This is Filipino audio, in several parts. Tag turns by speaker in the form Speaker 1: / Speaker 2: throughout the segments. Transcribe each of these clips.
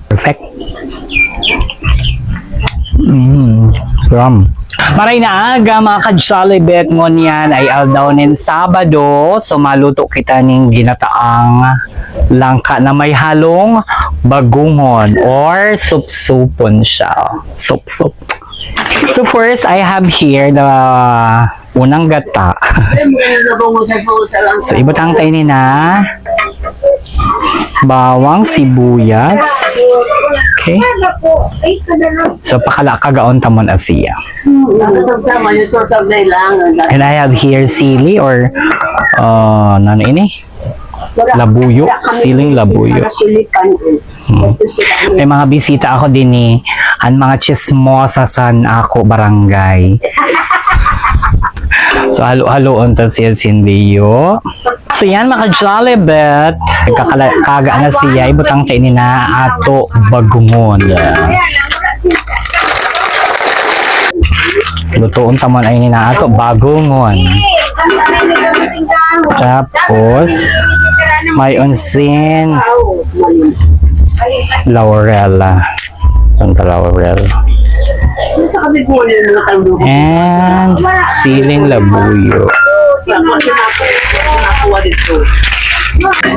Speaker 1: Perfect. Yum. Maray na aga mga ka-Jollibet mo niyan ay aldaw nin Sabado. So maluto kita ning ginataang langka na may halong bagungon or sup-supon siya. Sup-sup. So first, I have here the unang gata. So ibutang tayo ni na bawang, sibuyas. Okay. So kagaon tamon asiya. And I have here sili or ano ini? Labuyo, siling labuyo. May mga bisita ako din ni ang mga chismosa san ako barangay. So halo-halo unta siya sindiyo. So yan mga Jollibet, kaga na siya ibutang tayo ni na ato bagungon. Lutoon tamon ay ni na ato bagungon. Tapos may unsin laurel. Laurel. And siling labuyo.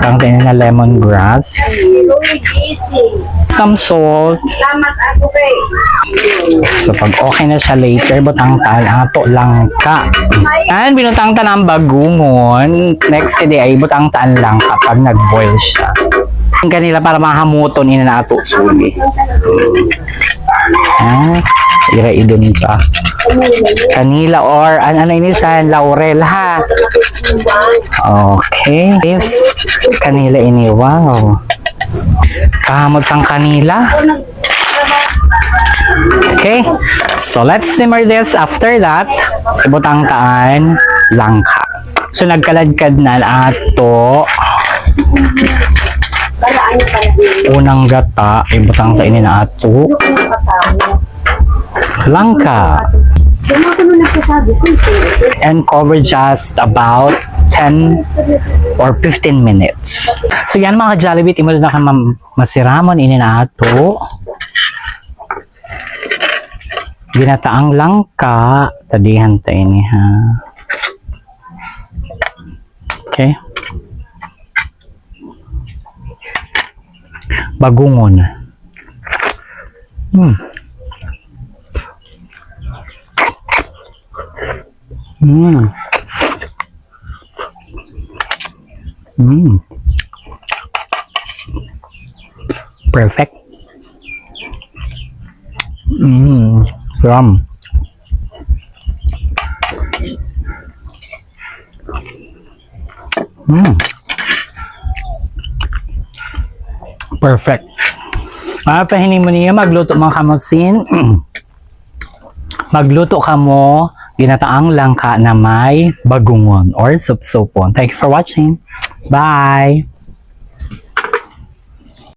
Speaker 1: Ang tayo na lemongrass. Some salt. So pag okay na siya later, butang tal ato langka. And binutang ta ng bagungon. Next day ay butang taan langka pag nag-boil siya. Ang kanila para mahamuton ina na ato suli. Ira-idon pa. Kanila or ano ini sa laurel ha. Okay. Yes. Kanila ini. Wow. Kahamot sang kanila. Okay. So let's simmer this. After that, ibutang taan langka. So nagkaladkad na ato unang gata, ibutang taan na ato langka. And cover just about 10 or 15 minutes. So yan mga Jollibet, imo na kan masiramon ini na ato ginataang langka. Tadihan ta ini ha. Okay. Bagungon. Perfect. Yum. Perfect. Mapahining mo niya magluto mga kamosin. Magluto ka mo ginataang langka na may bagungon or sup-supon. Thank you for watching. Bye!